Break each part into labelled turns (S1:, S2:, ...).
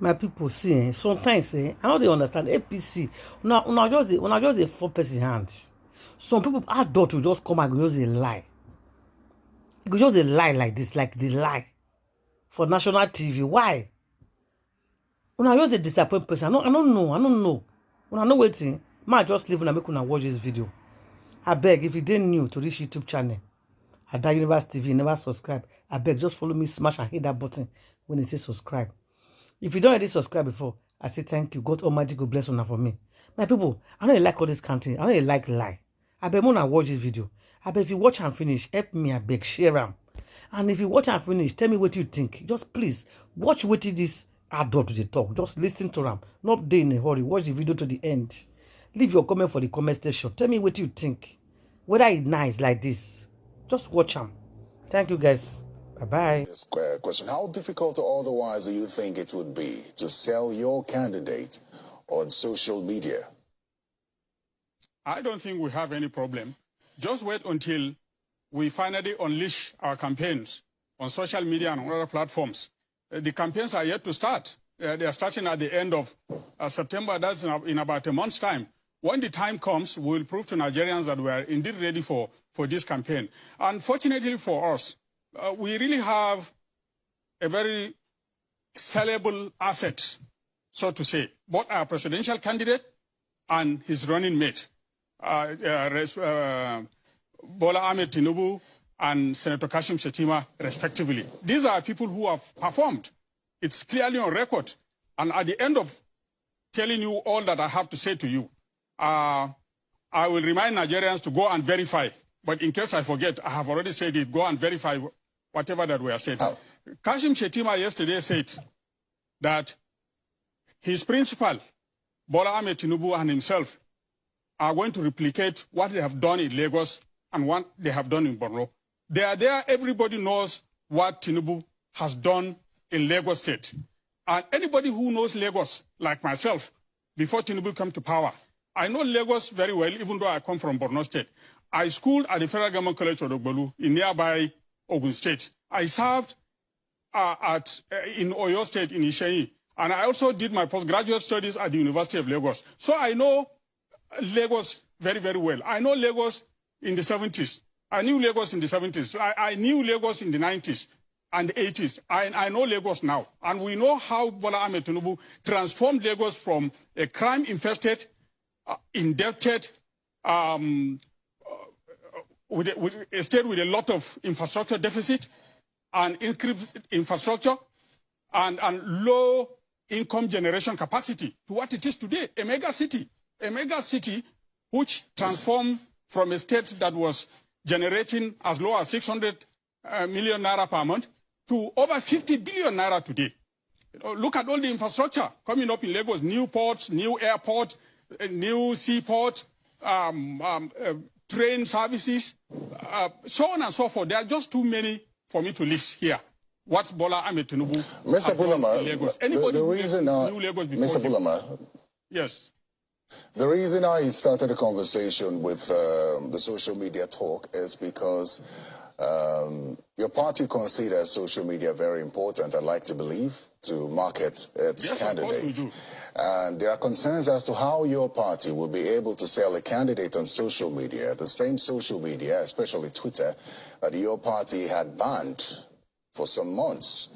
S1: My people see, sometimes I know they understand APC. Now just a 4-person hand. Some people adult will just come and go just a lie. You go just a lie like this, like the lie for national TV. Why? When I just a disappointed person, I don't know. When I know waiting, man just leave and make una watch this video. I beg, if you didn't new to this YouTube channel, Ada Universe TV, never subscribe. I beg, just follow me, smash and hit that button when it says subscribe. If you don't already subscribe before, I say thank you. God Almighty go bless una for me. My people, I know you like all this content. I know you like lie. I beg when I watch this video. I beg if you watch and finish, help me, I beg, share them. And if you watch and finish, tell me what you think. Just please, watch what this adult to the talk. Just listen to them. Not day in a hurry. Watch the video to the end. Leave your comment for the comment section. Tell me what you think. Whether it's nice like this. Just watch them. Thank you, guys. Bye-bye.
S2: Question. How difficult or otherwise do you think it would be to sell your candidate on social media?
S3: I don't think we have any problem. Just wait until we finally unleash our campaigns on social media and on other platforms. The campaigns are yet to start. They are starting at the end of September. That's in about a month's time. When the time comes, we will prove to Nigerians that we are indeed ready for this campaign. Unfortunately for us, we really have a very sellable asset, so to say, both our presidential candidate and his running mate, Bola Ahmed Tinubu and Senator Kashim Shettima, respectively. These are people who have performed. It's clearly on record. And at the end of telling you all that I have to say to you, I will remind Nigerians to go and verify. But in case I forget, I have already said it, go and verify whatever that we are saying.
S2: Oh.
S3: Kashim Shettima yesterday said that his principal, Bola Ahmed Tinubu, and himself are going to replicate what they have done in Lagos and what they have done in Borno. They are there. Everybody knows what Tinubu has done in Lagos State. And anybody who knows Lagos, like myself, before Tinubu came to power, I know Lagos very well, even though I come from Borno State. I schooled at the Federal Government College of Odogbolu in nearby Ogun State. I served in Oyo State, in Isheyin. And I also did my postgraduate studies at the University of Lagos. So I know Lagos very, very well. I know Lagos in the 70s. I knew Lagos in the 70s. I knew Lagos in the 90s and the 80s. I know Lagos now. And we know how Bola Ahmed Tinubu transformed Lagos from a crime-infested, indebted, with a state with a lot of infrastructure deficit and increased infrastructure and low income generation capacity to what it is today, a mega city which transformed from a state that was generating as low as 600 million naira per month to over 50 billion naira today. Look at all the infrastructure coming up in Lagos, new ports, new airport, new seaport, train services, so on and so forth. There are just too many for me to list here. What Bola Ahmed Tinubu
S2: Mr. Bulama,
S3: Anybody
S2: the reason
S3: knew Lagos before
S2: Mr. Bulama,
S3: yes.
S2: The reason I started a conversation with the social media talk is because your party considers social media very important, I'd like to believe, to market its candidates. And there are concerns as to how your party will be able to sell a candidate on social media, the same social media, especially Twitter, that your party had banned for some months.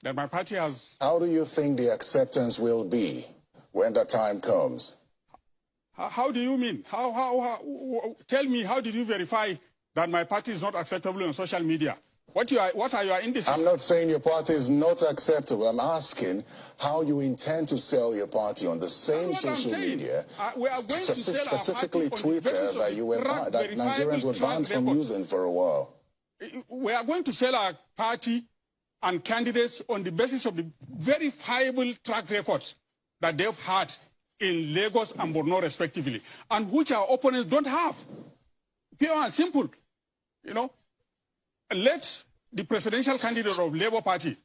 S3: That my party has...
S2: How do you think the acceptance will be when that time comes?
S3: How do you mean? Tell me, how did you verify that my party is not acceptable on social media? What are your indices?
S2: I'm not saying your party is not acceptable. I'm asking how you intend to sell your party on the same social media,
S3: we are going
S2: specifically
S3: to
S2: Twitter, that Nigerians were banned from using for a while.
S3: We are going to sell our party and candidates on the basis of the verifiable track records that they've had in Lagos and Borno respectively, and which our opponents don't have. Pure and simple. You know, let the presidential candidate of Labour Party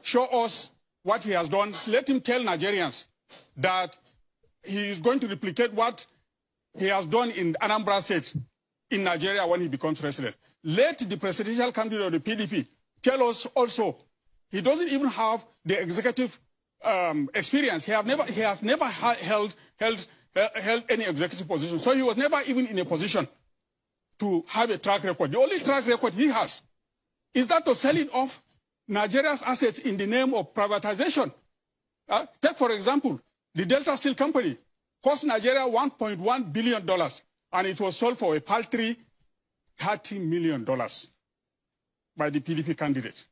S3: show us what he has done. Let him tell Nigerians that he is going to replicate what he has done in Anambra State in Nigeria when he becomes president. Let the presidential candidate of the PDP tell us also he doesn't even have the executive experience. He has never held any executive position. So he was never even in a position to have a track record. The only track record he has is that of selling off Nigeria's assets in the name of privatization. Take, for example, the Delta Steel Company cost Nigeria $1.1 billion, and it was sold for a paltry $30 million by the PDP candidate.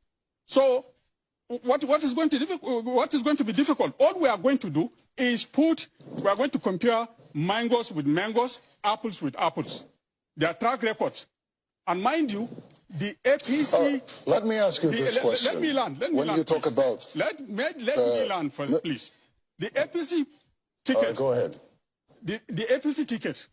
S3: So what is going to be difficult? All we are going to do is we are going to compare mangoes with mangoes, apples with apples, their track records. And mind you, the APC...
S2: let me ask you this question.
S3: Let me land.
S2: When you talk about...
S3: Let me land first, please. The APC ticket...
S2: go ahead.
S3: The APC ticket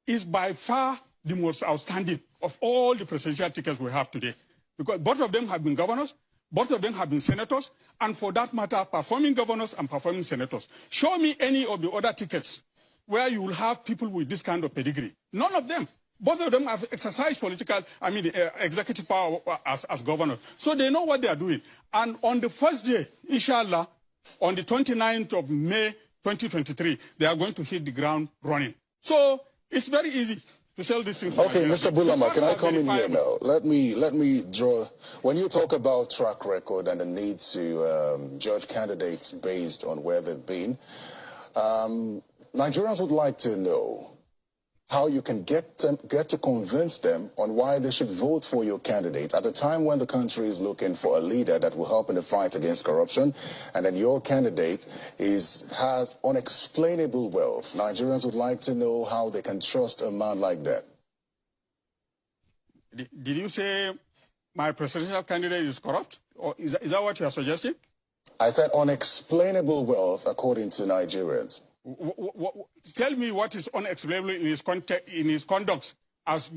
S3: is by far the most outstanding of all the presidential tickets we have today. Because both of them have been governors, both of them have been senators, and for that matter, performing governors and performing senators. Show me any of the other tickets where you will have people with this kind of pedigree. None of them. Both of them have exercised executive power as governors. So they know what they are doing. And on the first day, inshallah, on the 29th of May 2023, they are going to hit the ground running. So it's very easy to sell these things.
S2: Okay, Mr. Bulama, can I come in here now? Let me draw... When you talk about track record and the need to judge candidates based on where they've been, Nigerians would like to know how you can get to convince them on why they should vote for your candidate at a time when the country is looking for a leader that will help in the fight against corruption, and then your candidate has unexplainable wealth. Nigerians would like to know how they can trust a man like that.
S3: Did you say my presidential candidate is corrupt? Or is that what you are suggesting?
S2: I said unexplainable wealth according to Nigerians.
S3: Tell me what is unexplainable in his conduct as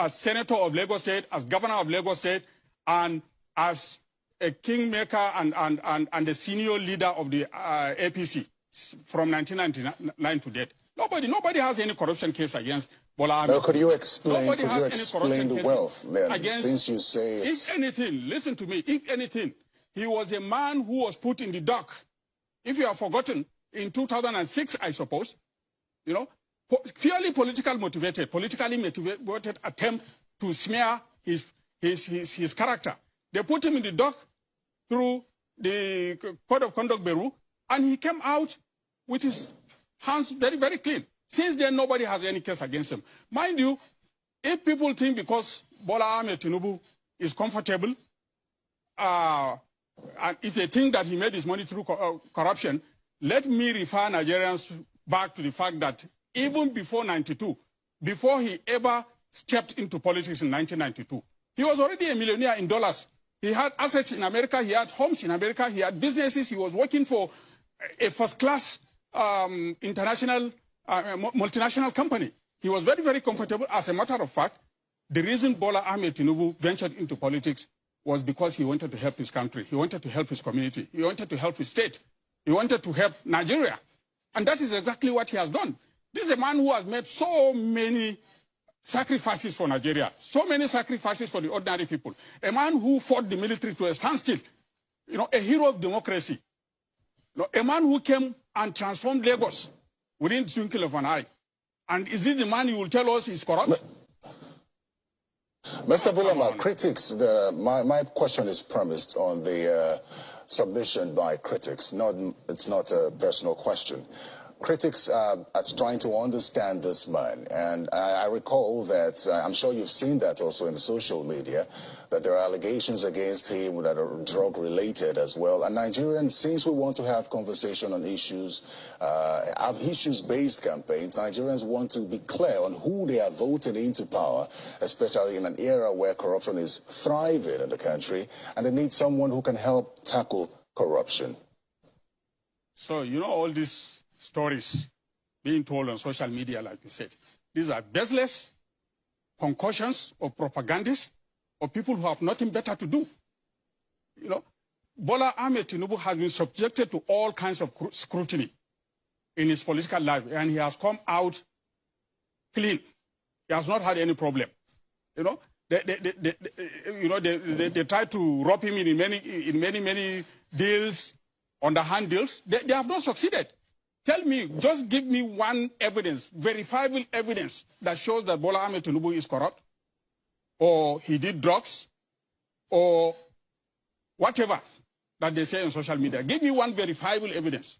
S3: senator of Lagos State, as governor of Lagos State, and as a kingmaker and the senior leader of the APC from 1999 to date. Nobody has any corruption case against Bola Ahmed.
S2: No, could you explain the wealth then, since you say it's...
S3: If anything, listen to me, if anything, he was a man who was put in the dock. If you have forgotten, in 2006, I suppose, purely politically motivated attempt to smear his character. They put him in the dock through the Code of Conduct Bureau, and he came out with his hands very, very clean. Since then, nobody has any case against him. Mind you, if people think because Bola Ahmed Tinubu is comfortable, and if they think that he made his money through corruption, let me refer Nigerians back to the fact that even before 92, before he ever stepped into politics in 1992, he was already a millionaire in dollars. He had assets in America, he had homes in America, he had businesses, he was working for a first-class international, multinational company. He was very, very comfortable. As a matter of fact, the reason Bola Ahmed Tinubu ventured into politics was because he wanted to help his country. He wanted to help his community. He wanted to help his state. He wanted to help Nigeria. And that is exactly what he has done. This is a man who has made so many sacrifices for Nigeria, so many sacrifices for the ordinary people. A man who fought the military to a standstill, a hero of democracy. A man who came and transformed Lagos within the twinkle of an eye. And is this the man you will tell us is corrupt?
S2: Mr. Bulama, critics, my question is premised on the submission by critics. It's not a personal question. Critics are trying to understand this man, and I recall that, I'm sure you've seen that also in the social media, that there are allegations against him that are drug-related as well. And Nigerians, since we want to have conversation on issues, have issues-based campaigns, Nigerians want to be clear on who they are voting into power, especially in an era where corruption is thriving in the country, and they need someone who can help tackle corruption.
S3: So, all these stories being told on social media, like you said, these are baseless concoctions of propagandists or people who have nothing better to do. Bola Ahmed Tinubu has been subjected to all kinds of scrutiny in his political life, and he has come out clean. He has not had any problem. They tried to rob him in many deals, underhand deals. They have not succeeded. Tell me, just give me one evidence, verifiable evidence, that shows that Bola Ahmed Tinubu is corrupt, or he did drugs, or whatever that they say on social media. Give me one verifiable evidence.